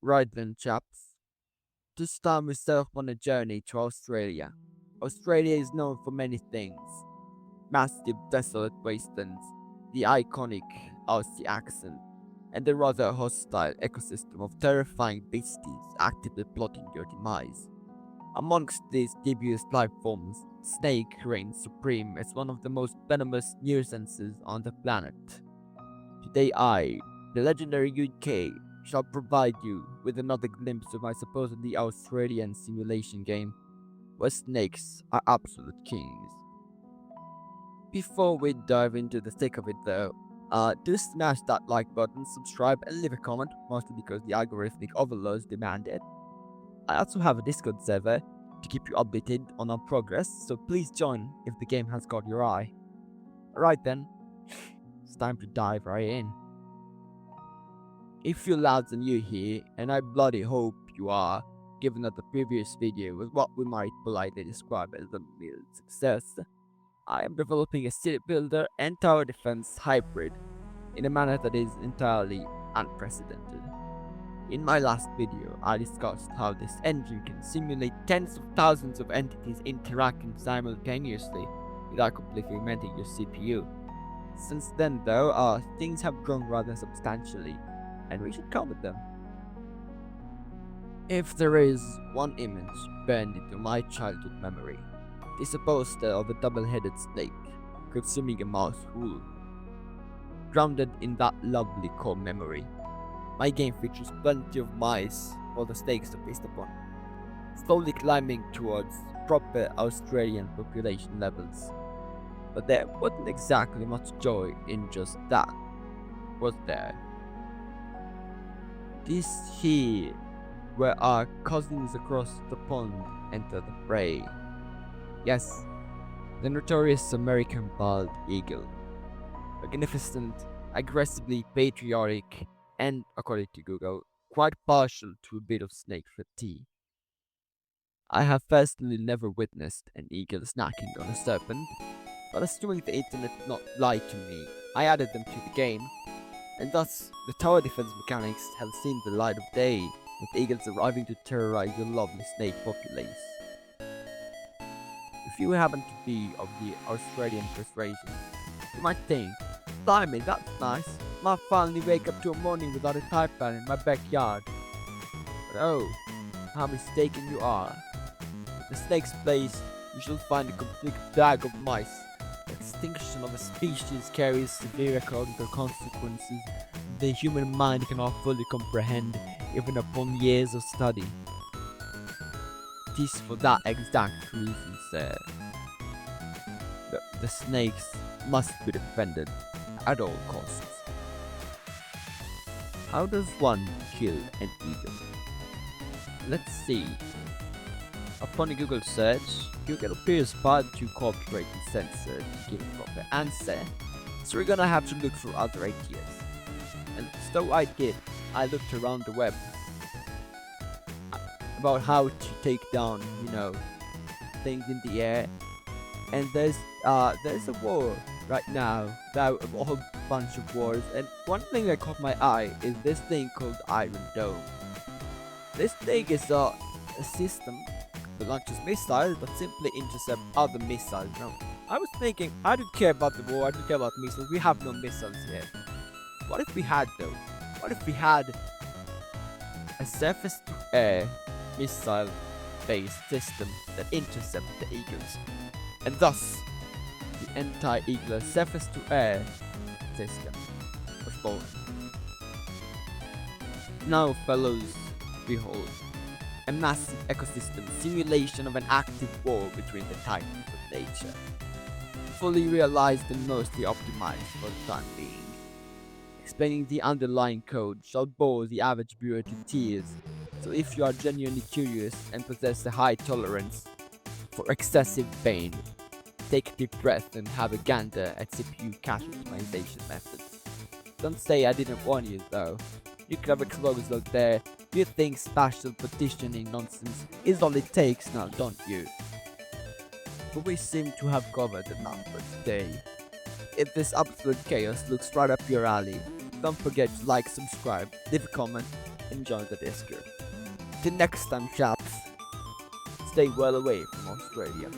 Right then, chaps. This time we set off on a journey to Australia. Australia is known for many things: massive desolate wastelands, the iconic Aussie accent, and the rather hostile ecosystem of terrifying beasties actively plotting your demise. Amongst these devious life forms, snake reigns supreme as one of the most venomous nuisances on the planet. Today I, the legendary UK, shall provide you with another glimpse of my supposedly Australian simulation game, where snakes are absolute kings. Before we dive into the thick of it though, do smash that like button, subscribe, and leave a comment, mostly because the algorithmic overlords demand it. I also have a Discord server to keep you updated on our progress, so please join if the game has caught your eye. Alright then, it's time to dive right in. If you lads are new here, and I bloody hope you are, given that the previous video was what we might politely describe as a mild success, I am developing a city builder and tower defense hybrid in a manner that is entirely unprecedented. In my last video, I discussed how this engine can simulate tens of thousands of entities interacting simultaneously without completely melting your CPU. Since then though, things have grown rather substantially, and we should cover them. If there is one image burned into my childhood memory, it is a poster of a double-headed snake consuming a mouse whole. Grounded in that lovely core memory, my game features plenty of mice for the snakes to feast upon, slowly climbing towards proper Australian population levels. But there wasn't exactly much joy in just that, was there? This here, where our cousins across the pond enter the fray. Yes, the notorious American bald eagle. Magnificent, aggressively patriotic, and, according to Google, quite partial to a bit of snake fatigue. I have personally never witnessed an eagle snacking on a serpent, but assuming the internet did not lie to me, I added them to the game, and thus the tower defense mechanics have seen the light of day, with eagles arriving to terrorize the lovely snake populace. If you happen to be of the Australian persuasion, you might think, blimey, that's nice, might finally wake up to a morning without a taipan in my backyard. But oh, how mistaken you are. At the snake's place, you shall find a complete bag of mice. Extinction of a species carries severe ecological consequences the human mind cannot fully comprehend even upon years of study. It is for that exact reason, sir, that the snakes must be defended at all costs. How does one kill an eagle? Let's see. Upon a Google search, Google appears far too cooperative and censored to give a proper answer, so we're gonna have to look for other ideas. And so I did. I looked around the web about how to take down, things in the air. And there's a war right now, about a whole bunch of wars. And one thing that caught my eye is this thing called Iron Dome. This thing is a system that launches missiles but simply intercept other missiles. I was thinking, I don't care about the war, I don't care about missiles, we have no missiles yet. What if we had though? What if we had a surface-to-air missile-based system that intercepts the eagles, and thus the anti-eagle surface-to-air system was born. Now, fellows, behold, a massive ecosystem simulation of an active war between the titans of nature, fully realized and mostly optimized for the time being. Explaining the underlying code shall bore the average viewer to tears, so if you are genuinely curious and possess a high tolerance for excessive pain, take a deep breath and have a gander at CPU cache optimization methods. Don't say I didn't warn you though. You clever clothes out there, you think spatial partitioning nonsense is all it takes now, don't you? But we seem to have covered enough for today. If this absolute chaos looks right up your alley, don't forget to like, subscribe, leave a comment, and join the Discord. Till next time, chaps, stay well away from Australia.